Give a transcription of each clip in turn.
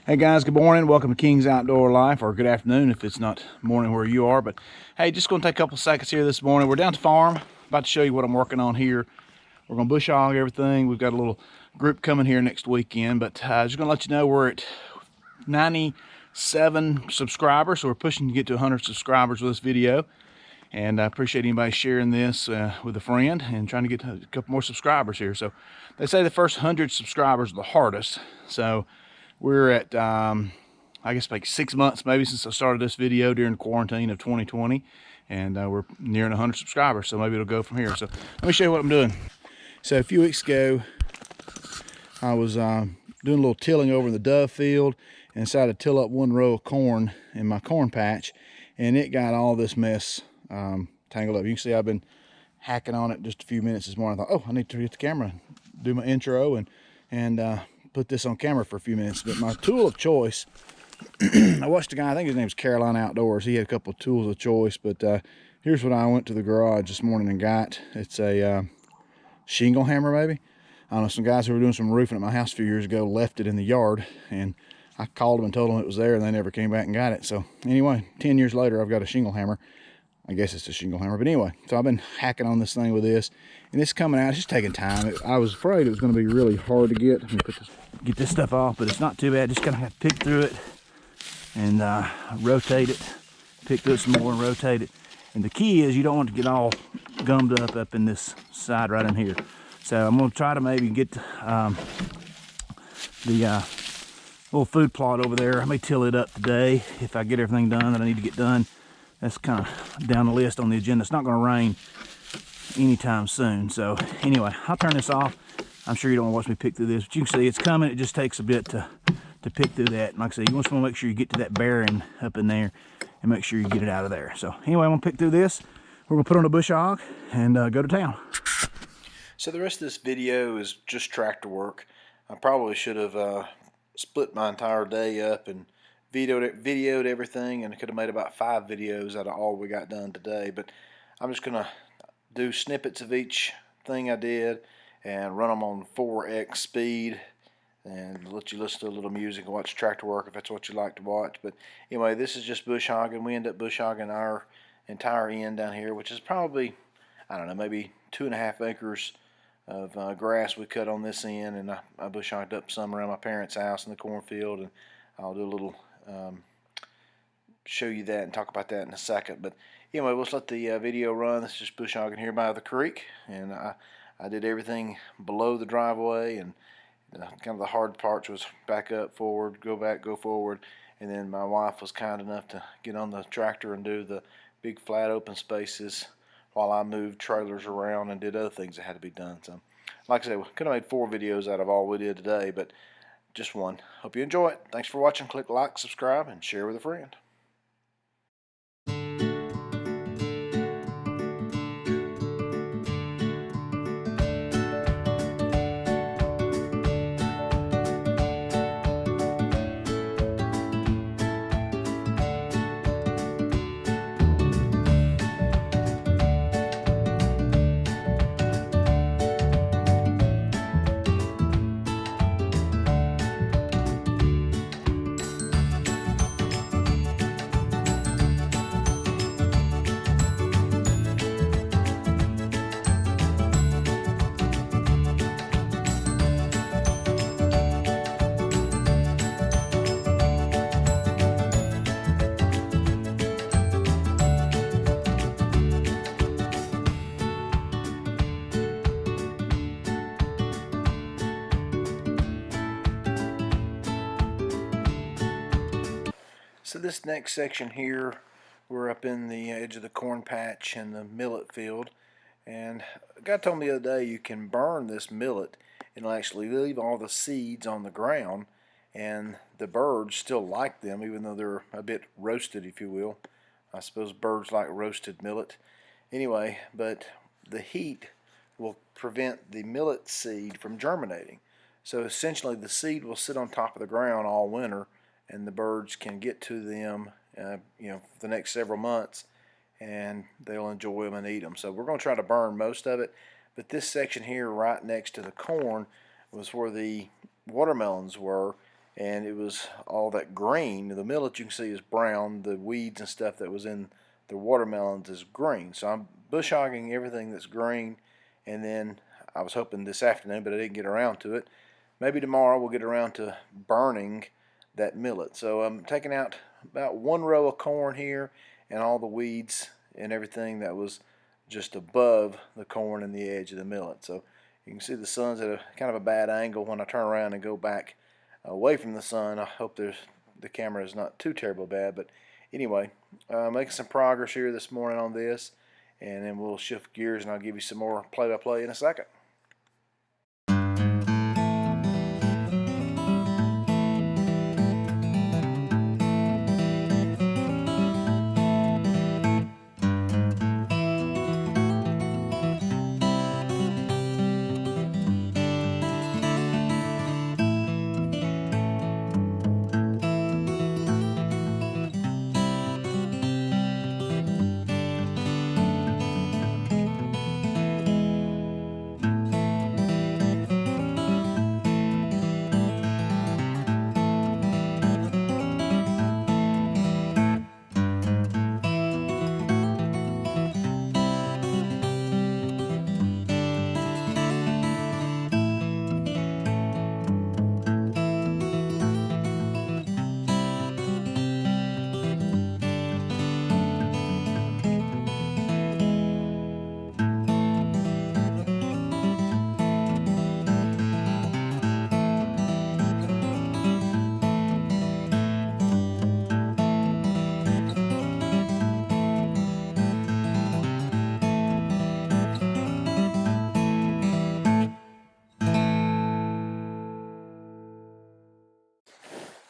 Hey guys, good morning. Welcome to King's Outdoor Life, or good afternoon if it's not morning where you are. But hey, just going to take a couple seconds here this morning. We're down at the farm, about to show you what I'm working on here. We're going to bush hog everything. We've got a little group coming here next weekend, but just going to let you know we're at 97 subscribers, so we're pushing to get to 100 subscribers with this video. And I appreciate anybody sharing this with a friend and trying to get a couple more subscribers here. So they say the first 100 subscribers are the hardest. So we're at, I guess, like 6 months maybe since I started this video during quarantine of 2020. And we're nearing 100 subscribers, so maybe it'll go from here. So let me show you what I'm doing. So a few weeks ago, I was doing a little tilling over in the dove field and decided to till up one row of corn in my corn patch. And it got all this mess tangled up. You can see I've been hacking on it just a few minutes this morning. I thought, oh, I need to get the camera, do my intro, and put this on camera for a few minutes. But my tool of choice, I watched a guy, I think his name's Carolina Outdoors. He had a couple of tools of choice, but here's what I went to the garage this morning and got. It's a shingle hammer, maybe. I don't know, some guys who were doing some roofing at my house a few years ago left it in the yard, and I called them and told them it was there, and they never came back and got it. So anyway, 10 years later, I've got a shingle hammer. I guess it's a shingle hammer, but anyway, so I've been hacking on this thing with this, and it's coming out. It's just taking time. I was afraid it was going to be really hard to get. Let me get this stuff off, but it's not too bad. Just kind of have to pick through it and rotate it, pick through it some more and rotate it. And the key is you don't want to get all gummed up in this side right in here. So I'm going to try to maybe get the little food plot over there. I may till it up today if I get everything done that I need to get done. That's kind of down the list on the agenda. It's not going to rain anytime soon. So anyway, I'll turn this off. I'm sure you don't want to watch me pick through this, but you can see it's coming. It just takes a bit to pick through that. And like I said, you just want to make sure you get to that bearing up in there and make sure you get it out of there. So anyway, I'm going to pick through this. We're going to put on a bush hog and go to town. So the rest of this video is just tractor work. I probably should have split my entire day up and videoed everything, and I could have made about 5 videos out of all we got done today. But I'm just gonna do snippets of each thing I did and run them on 4x speed and let you listen to a little music and watch tractor work if that's what you like to watch. But anyway, this is just bush hogging. We end up bush hogging our entire end down here, which is probably, I don't know, maybe 2.5 acres of grass we cut on this end, and I bush hogged up some around my parents' house in the cornfield, and I'll do a little show you that and talk about that in a second. But anyway, let's let the video run. This is just bush hogging here by the creek, and I did everything below the driveway, and kind of the hard parts was back up, forward, go back, go forward, and then my wife was kind enough to get on the tractor and do the big flat open spaces while I moved trailers around and did other things that had to be done. So like I said, we could have made 4 videos out of all we did today, but just one. Hope you enjoy it. Thanks for watching. Click like, subscribe, and share with a friend. So this next section here, we're up in the edge of the corn patch and the millet field, and a guy told me the other day you can burn this millet and it'll actually leave all the seeds on the ground, and the birds still like them even though they're a bit roasted, if you will. I suppose birds like roasted millet. Anyway, but the heat will prevent the millet seed from germinating. So essentially the seed will sit on top of the ground all winter, and the birds can get to them for the next several months, and they'll enjoy them and eat them. So we're going to try to burn most of it, but this section here right next to the corn was where the watermelons were, and it was all that green. The millet you can see is brown. The weeds and stuff that was in the watermelons is green. So I'm bush hogging everything that's green, and then I was hoping this afternoon, but I didn't get around to it. Maybe tomorrow we'll get around to burning that millet. So I'm taking out about 1 row of corn here and all the weeds and everything that was just above the corn and the edge of the millet. So you can see the sun's at a kind of a bad angle when I turn around and go back away from the sun. I hope the camera is not too terrible bad, but anyway, making some progress here this morning on this, and then we'll shift gears and I'll give you some more play-by-play in a second.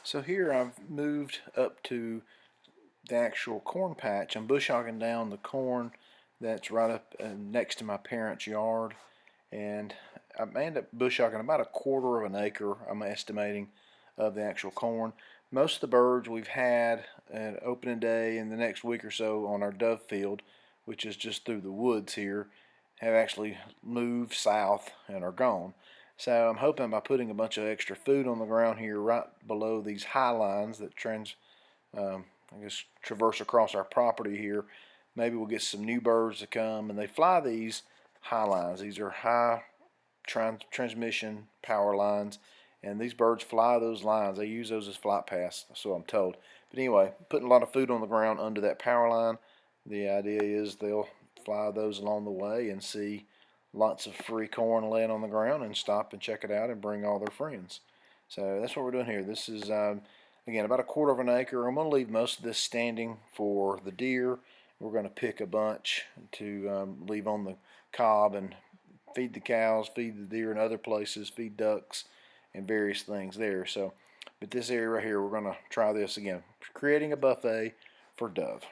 So here I've moved up to the actual corn patch. I'm bush hogging down the corn that's right up next to my parents' yard, and I end up bush hogging about 1/4 of an acre, I'm estimating, of the actual corn. Most of the birds we've had at opening day and the next week or so on our dove field, which is just through the woods here, have actually moved south and are gone. So I'm hoping by putting a bunch of extra food on the ground here right below these high lines that I guess traverse across our property here, maybe we'll get some new birds to come, and they fly these high lines. These are high transmission power lines, and these birds fly those lines. They use those as flight paths, so I'm told. But anyway, putting a lot of food on the ground under that power line, the idea is they'll fly those along the way and see lots of free corn laying on the ground and stop and check it out and bring all their friends. So that's what we're doing here. This is again about 1/4 of an acre. I'm going to leave most of this standing for the deer. We're going to pick a bunch to leave on the cob and feed the cows, feed the deer in other places, feed ducks and various things there. So, but this area right here, we're going to try this again, creating a buffet for dove.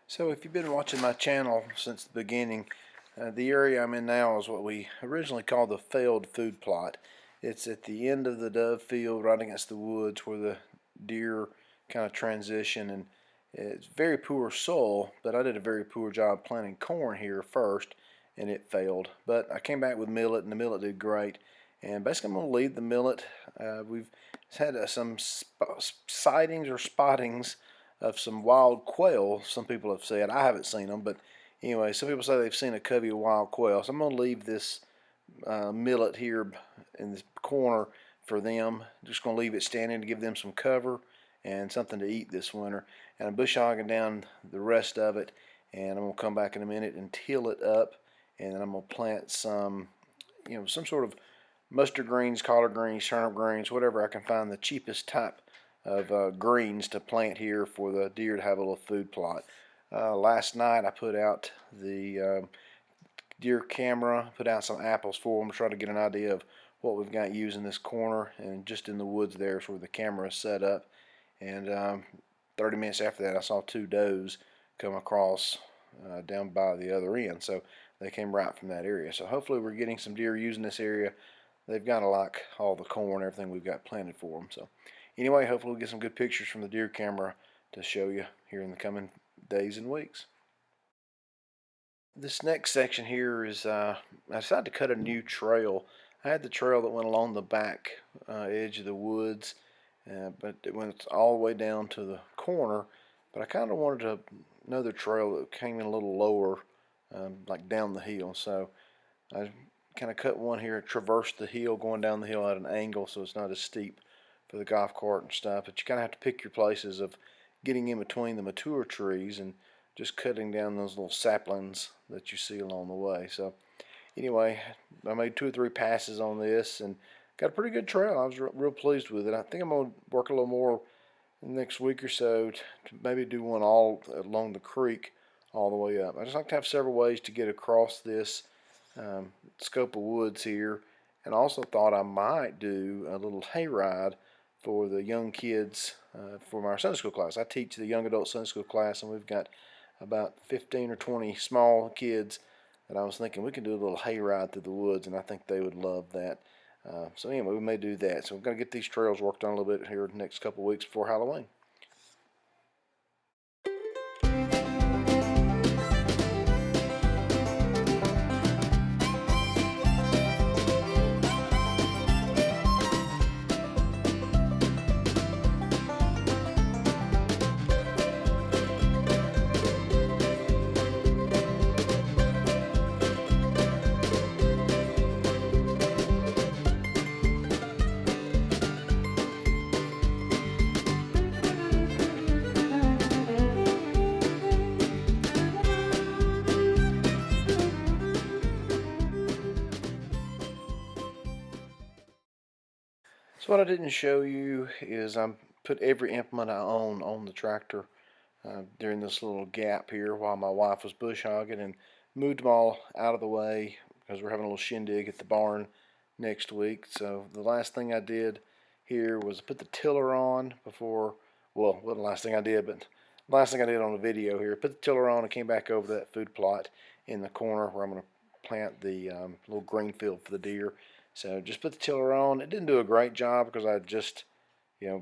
So if you've been watching my channel since the beginning, the area I'm in now is what we originally called the failed food plot. It's at the end of the dove field right against the woods where the deer kind of transition, and it's very poor soil, but I did a very poor job planting corn here first and it failed. But I came back with millet and the millet did great, And basically I'm going to leave the millet. We've had some sightings or spottings of some wild quail, some people have said. I haven't seen them, but anyway, some people say they've seen a covey of wild quail. So I'm going to leave this millet here in this corner for them. Just going to leave it standing to give them some cover and something to eat this winter. And I'm bush hogging down the rest of it, and I'm going to come back in a minute and till it up, and then I'm going to plant some, some sort of mustard greens, collard greens, turnip greens, whatever I can find the cheapest type of greens to plant here for the deer to have a little food plot. Last night I put out the deer camera, put out some apples for them to try to get an idea of what we've got using this corner, and just in the woods there is where the camera is set up. And 30 minutes after that I saw 2 does come across down by the other end, so they came right from that area. So hopefully we're getting some deer using this area. They've got to like all the corn and everything we've got planted for them. So anyway, hopefully we'll get some good pictures from the deer camera to show you here in the coming days and weeks. This next section here is, I decided to cut a new trail. I had the trail that went along the back edge of the woods, but it went all the way down to the corner. But I kind of wanted another trail that came in a little lower, like down the hill. So I kind of cut one here, traversed the hill, going down the hill at an angle so it's not as steep for the golf cart and stuff. But you kind of have to pick your places of getting in between the mature trees and just cutting down those little saplings that you see along the way. So anyway, I made 2 or 3 passes on this and got a pretty good trail. I was real pleased with it. I think I'm going to work a little more in the next week or so to maybe do one all along the creek all the way up. I just like to have several ways to get across this scope of woods here, and also thought I might do a little hayride for the young kids for our Sunday school class. I teach the young adult Sunday school class, and we've got about 15 or 20 small kids that I was thinking we could do a little hayride through the woods, and I think they would love that. So anyway, we may do that. So we're going to get these trails worked on a little bit here in the next couple of weeks before Halloween. So what I didn't show you is I put every implement I own on the tractor during this little gap here while my wife was bush hogging, and moved them all out of the way because we're having a little shindig at the barn next week. So the last thing I did here was put the tiller on before, well, wasn't the last thing I did, but the last thing I did on the video here, put the tiller on and came back over to that food plot in the corner where I'm going to plant the little green field for the deer. So just put the tiller on. It didn't do a great job because I just,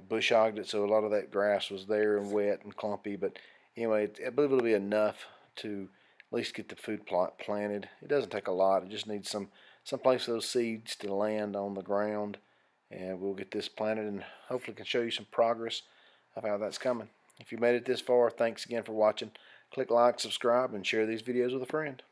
bush hogged it, so a lot of that grass was there and wet and clumpy. But anyway, I believe it'll be enough to at least get the food plot planted. It doesn't take a lot. It just needs some place for those seeds to land on the ground, and we'll get this planted and hopefully can show you some progress of how that's coming. If you made it this far, thanks again for watching. Click like, subscribe, and share these videos with a friend.